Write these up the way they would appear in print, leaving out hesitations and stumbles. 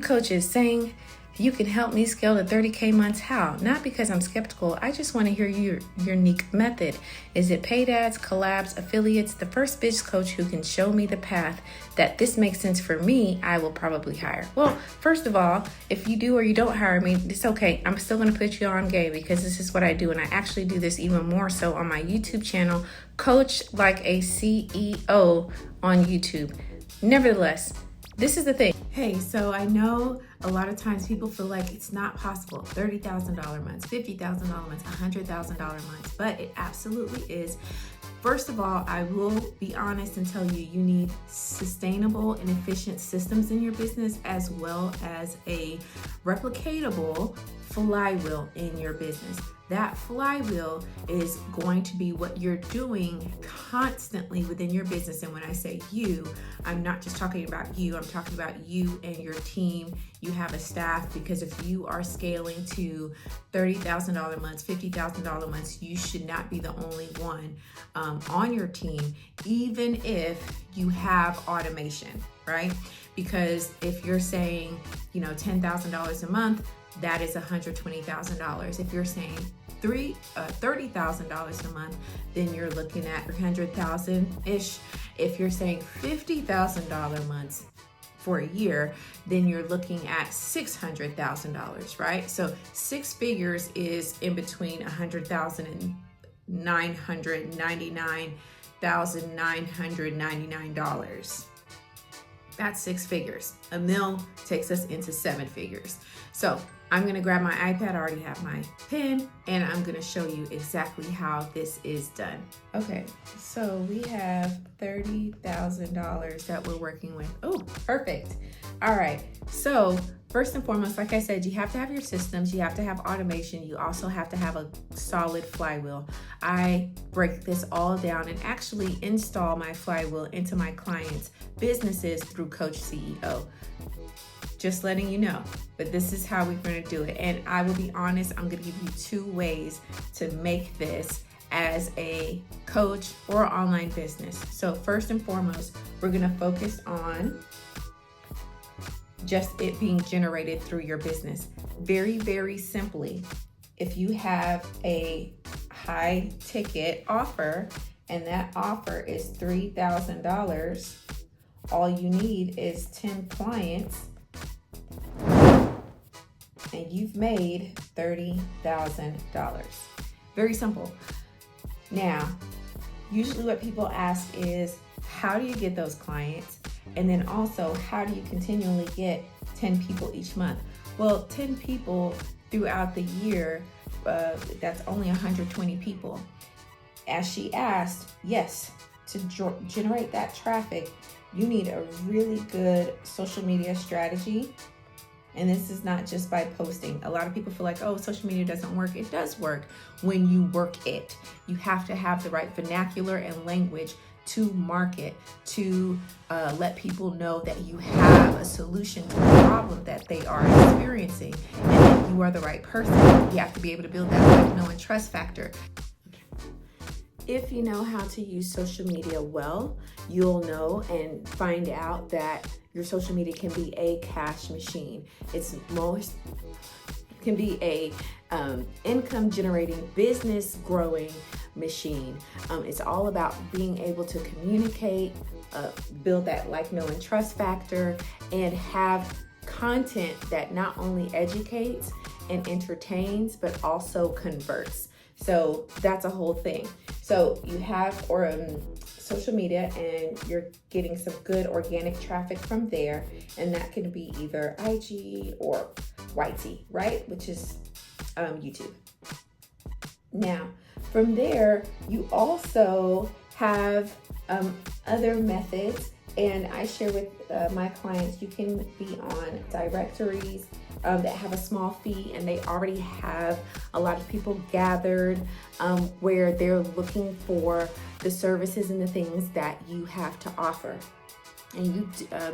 Coach is saying you can help me scale to 30K months. How? Not because I'm skeptical. I just want to hear your unique method. Is it paid ads, collabs, affiliates? The first biz coach who can show me the path that this makes sense for me, I will probably hire. Well, first of all, if you do or you don't hire me, it's okay. I'm still going to put you on game because this is what I do. And I actually do this even more so on my YouTube channel, Coach Like a CEO on YouTube. Nevertheless, this is the thing. Hey, so I know a lot of times people feel like it's not possible. $30,000 months, $50,000 months, $100,000 months, but it absolutely is. First of all, I will be honest and tell you, you need sustainable and efficient systems in your business, as well as a replicatable flywheel in your business. That flywheel is going to be what you're doing constantly within your business. And when I say you, I'm not just talking about you, I'm talking about you and your team. You have a staff, because if you are scaling to $30,000 months, $50,000 months, you should not be the only one on your team, even if you have automation, right? Because if you're saying, $10,000 a month, that is $120,000. If you're saying $30,000 a month, then you're looking at $100,000-ish. If you're saying $50,000 months for a year, then you're looking at $600,000, right? So six figures is in between $100,000 and $999,999. That's six figures. A mil takes us into seven figures. So I'm gonna grab my iPad, I already have my pen, and I'm gonna show you exactly how this is done. Okay, so we have $30,000 that we're working with. Oh, perfect. All right, so first and foremost, like I said, you have to have your systems, you have to have automation, you also have to have a solid flywheel. I break this all down and actually install my flywheel into my clients' businesses through Coach CEO. Just letting you know, but this is how we're going to do it. And I will be honest, I'm going to give you two ways to make this as a coach or online business. So first and foremost, we're going to focus on just it being generated through your business. Very, very simply, if you have a high ticket offer and that offer is $3,000, all you need is 10 clients and you've made $30,000. Very simple. Now, usually what people ask is, how do you get those clients? And then also, how do you continually get 10 people each month? Well, 10 people throughout the year, that's only 120 people. As she asked, yes, to generate that traffic, you need a really good social media strategy. And this is not just by posting. A lot of people feel like, oh, social media doesn't work. It does work when you work it. You have to have the right vernacular and language to market, to let people know that you have a solution to the problem that they are experiencing and that you are the right person. You have to be able to build that like, know, and trust factor. If you know how to use social media well, you'll know and find out that your social media can be a cash machine. Can be a income generating, business growing machine. It's all about being able to communicate, build that like, know, and trust factor, and have content that not only educates and entertains, but also converts. So that's a whole thing. So you have social media and you're getting some good organic traffic from there. And that can be either IG or YT, right? Which is YouTube. Now, from there, you also have other methods. And I share with my clients, you can be on directories that have a small fee and they already have a lot of people gathered where they're looking for the services and the things that you have to offer. And you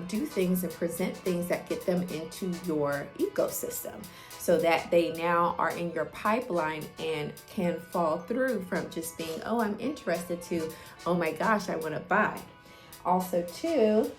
do things and present things that get them into your ecosystem so that they now are in your pipeline and can fall through from just being, oh, I'm interested, to, oh my gosh, I want to buy. Also too,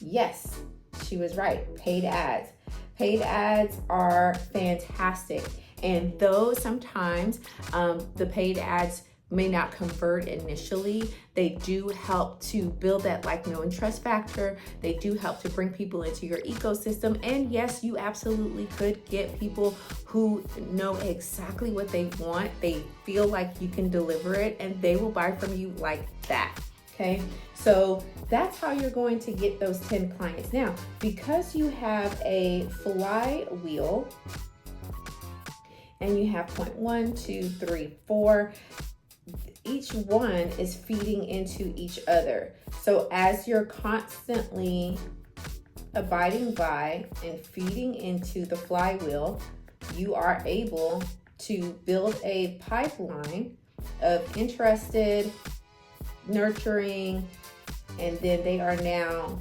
yes, She was right. Paid ads. Paid ads are fantastic. And though sometimes the paid ads may not convert initially, they do help to build that like, know, and trust factor. They do help to bring people into your ecosystem. And yes, you absolutely could get people who know exactly what they want. They feel like you can deliver it and they will buy from you like that. Okay, so that's how you're going to get those 10 clients. Now, because you have a flywheel and you have point 1, 2, 3, 4, each one is feeding into each other. So as you're constantly abiding by and feeding into the flywheel, you are able to build a pipeline of interested, nurturing, and then they are now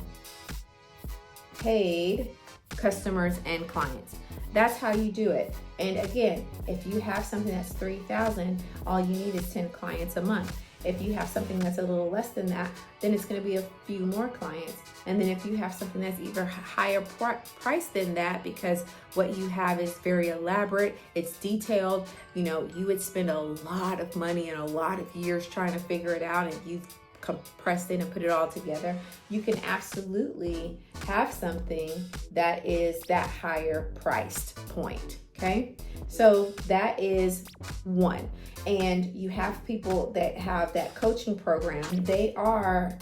paid customers and clients. That's how you do it. And again, if you have something that's 3,000, all you need is 10 clients a month. If you have something that's a little less than that, then it's going to be a few more clients. And then if you have something that's even higher price than that, because what you have is very elaborate, it's detailed, you know, you would spend a lot of money and a lot of years trying to figure it out, and you've compressed it and put it all together, you can absolutely have something that is that higher priced point. Okay, so that is one. And you have people that have that coaching program. They are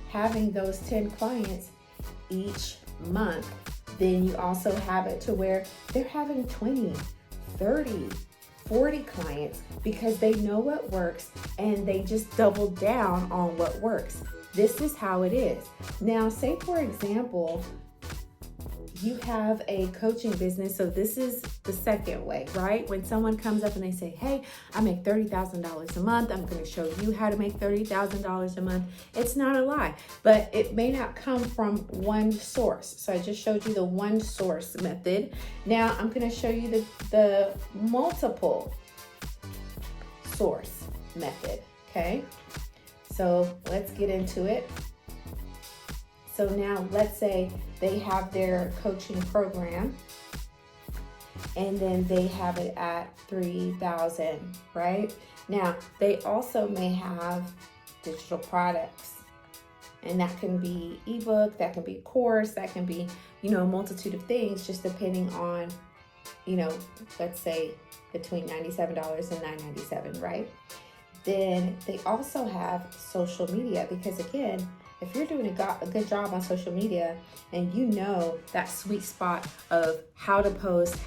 having those 10 clients each month. Then you also have it to where they're having 20, 30, 40 clients because they know what works and they just double down on what works. This is how it is. Now, say for example, you have a coaching business. So this is the second way, right? When someone comes up and they say, hey, I make $30,000 a month. I'm going to show you how to make $30,000 a month. It's not a lie, but it may not come from one source. So I just showed you the one source method. Now I'm going to show you the multiple source method. Okay. So let's get into it. So now let's say they have their coaching program and then they have it at 3,000, right? Now they also may have digital products, and that can be ebook, that can be course, that can be, you know, a multitude of things, just depending on, you know, let's say between $97 and $997, right? Then they also have social media, because again, if you're doing a good job on social media and you know that sweet spot of how to post,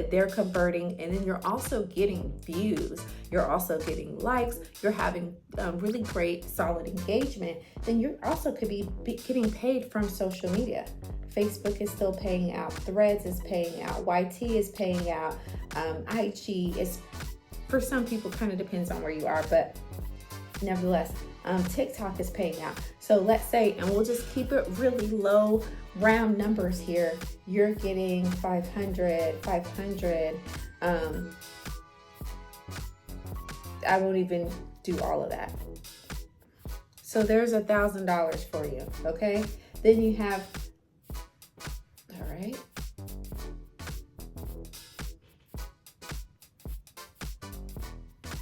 they're converting, and then you're also getting views, you're also getting likes, you're having really great solid engagement, then you also could be getting paid from social media. Facebook is still paying out, Threads is paying out, YT is paying out, IG is, for some people, kind of depends on where you are, but nevertheless, TikTok is paying out. So let's say, and we'll just keep it really low, round numbers here. You're getting 500. I won't even do all of that. So there's $1,000 for you. Okay. Then you have, all right.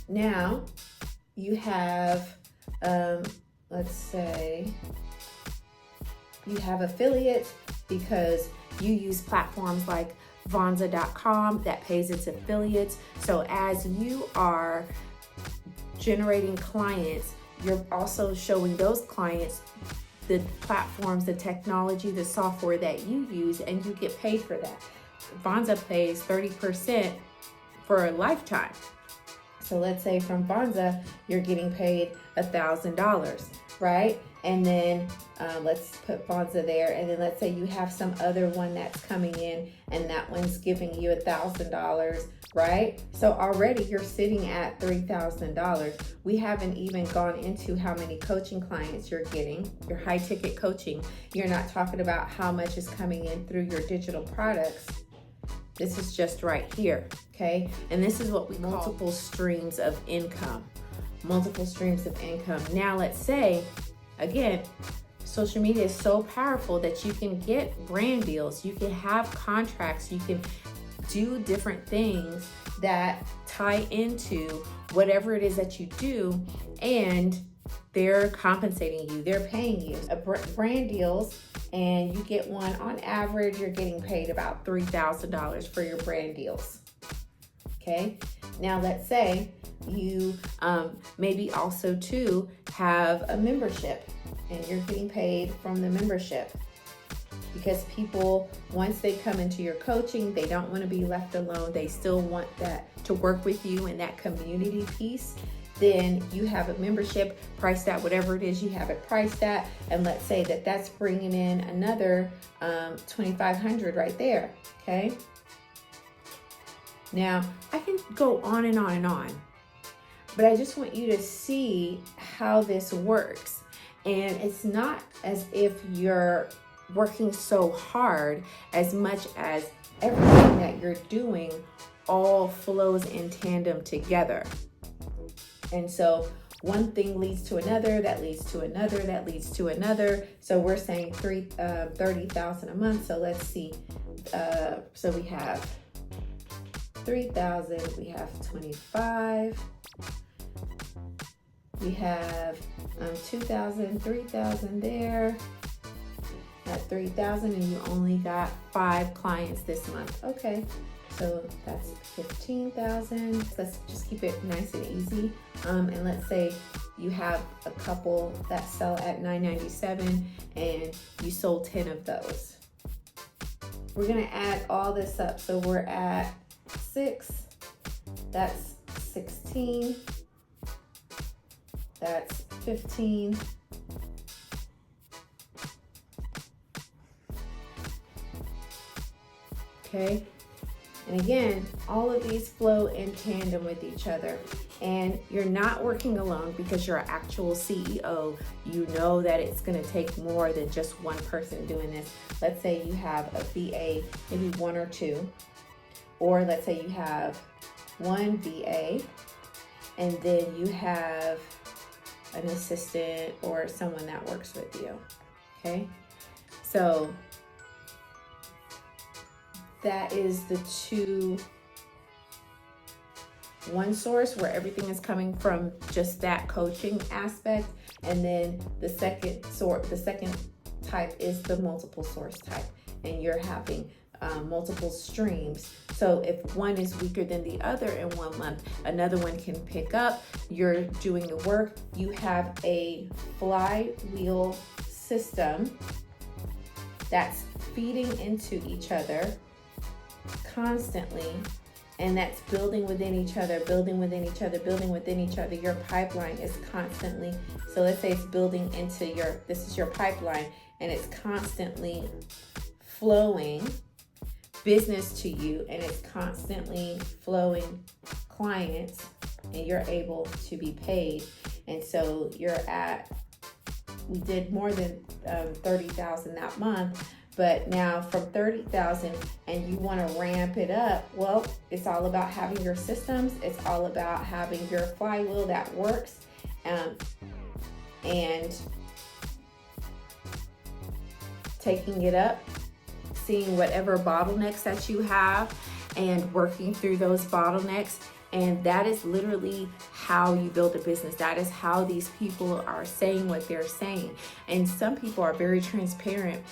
Now you have, let's say you have affiliates because you use platforms like Vonza.com that pays its affiliates. So as you are generating clients, you're also showing those clients the platforms, the technology, the software that you use, and you get paid for that. Vonza pays 30% for a lifetime. So let's say from Vonza, you're getting paid $1,000, right? And then let's put Vonza there. And then let's say you have some other one that's coming in and that one's giving you $1,000, right? So already you're sitting at $3,000. We haven't even gone into how many coaching clients you're getting, your high ticket coaching. You're not talking about how much is coming in through your digital products. This is just right here, okay? And this is what we call multiple streams of income. multiple streams of income. Now, let's say, again, social media is so powerful that you can get brand deals, you can have contracts, you can do different things that tie into whatever it is that you do, and they're compensating you, they're paying you. Brand deals, and you get one on average, you're getting paid about $3,000 for your brand deals. Okay, now let's say you maybe also too have a membership, and you're getting paid from the membership, because people, once they come into your coaching, they don't want to be left alone. They still want that to work with you in that community piece. Then you have a membership priced at whatever it is you have it priced at, and let's say that that's bringing in another $2,500 right there. Okay. Now I can go on and on and on, but I just want you to see how this works. And it's not as if you're working so hard as much as everything that you're doing all flows in tandem together. And so one thing leads to another, that leads to another, that leads to another. So we're saying $30,000 a month. So let's see. So we have 3,000, we have 25, we have 2,000, 3,000 there, at 3,000, and you only got 5 clients this month. Okay, so that's 15,000. Let's just keep it nice and easy. And let's say you have a couple that sell at $9.97, and you sold 10 of those. We're gonna add all this up. So we're at 6, that's 16, that's 15, okay? And again, all of these flow in tandem with each other. And you're not working alone because you're an actual CEO. You know that it's gonna take more than just one person doing this. Let's say you have a VA, maybe 1 or 2. Or let's say you have 1 VA, and then you have an assistant or someone that works with you, okay? So that is the one source where everything is coming from just that coaching aspect. And then the second type is the multiple source type, and you're having multiple streams. So if one is weaker than the other in 1 month, another one can pick up. You're doing the work. You have a flywheel system that's feeding into each other constantly, and that's building within each other, building within each other, building within each other. Your pipeline is constantly, so let's say it's building into this is your pipeline, and it's constantly flowing business to you, and it's constantly flowing clients, and you're able to be paid. And so we did more than 30,000 that month, but now from 30,000 and you want to ramp it up, well, it's all about having your systems. It's all about having your flywheel that works, and taking it up, seeing whatever bottlenecks that you have and working through those bottlenecks. And that is literally how you build a business. That is how these people are saying what they're saying. And some people are very transparent,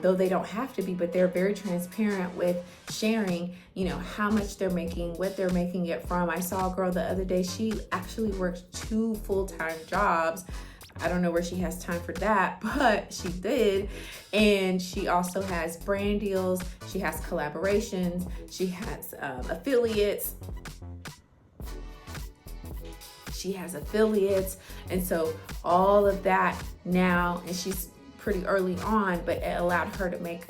though they don't have to be, but they're very transparent with sharing, how much they're making, what they're making it from. I saw a girl the other day, she actually worked 2 full-time jobs. I don't know where she has time for that, but she did. And she also has brand deals. She has collaborations. She has affiliates. And so all of that now, and she's pretty early on, but it allowed her to make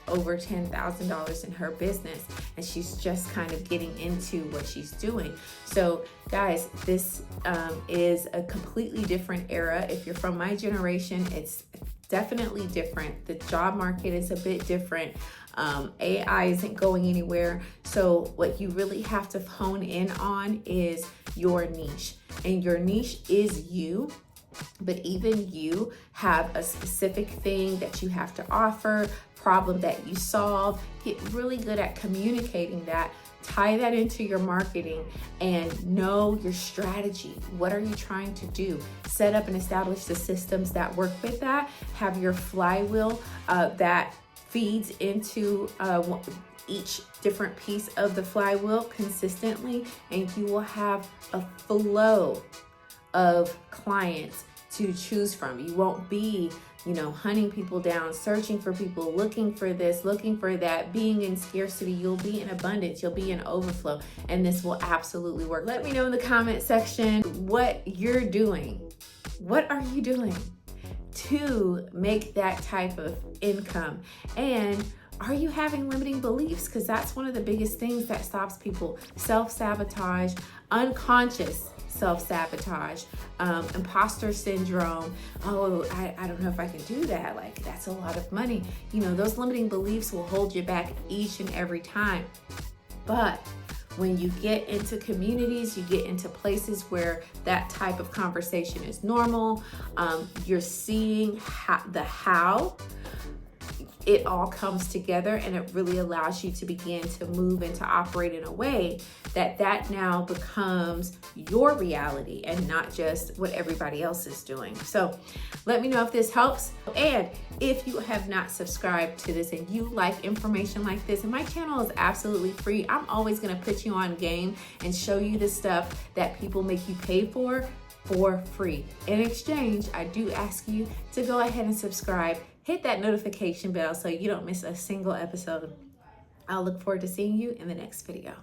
over $10,000 in her business, and she's just kind of getting into what she's doing. So guys, this is a completely different era. If you're from my generation, it's definitely different. The job market is a bit different. AI isn't going anywhere. So what you really have to hone in on is your niche. And your niche is you. But even you have a specific thing that you have to offer, problem that you solve. Get really good at communicating that. Tie that into your marketing and know your strategy. What are you trying to do? Set up and establish the systems that work with that. Have your flywheel that feeds into each different piece of the flywheel consistently, and you will have a flow of clients to choose from. You won't be, hunting people down, searching for people, looking for this, looking for that, being in scarcity. You'll be in abundance, you'll be in overflow, and this will absolutely work. Let me know in the comment section what you're doing. What are you doing to make that type of income? And are you having limiting beliefs? Because that's one of the biggest things that stops people. Self-sabotage, unconscious self-sabotage, imposter syndrome. Oh, I don't know if I can do that. Like, that's a lot of money. Those limiting beliefs will hold you back each and every time. But when you get into communities, you get into places where that type of conversation is normal, you're seeing how it all comes together, and it really allows you to begin to move and to operate in a way that now becomes your reality and not just what everybody else is doing. So let me know if this helps. And if you have not subscribed to this and you like information like this, and my channel is absolutely free, I'm always going to put you on game and show you the stuff that people make you pay for free. In exchange, I do ask you to go ahead and subscribe. Hit that notification bell so you don't miss a single episode. I'll look forward to seeing you in the next video.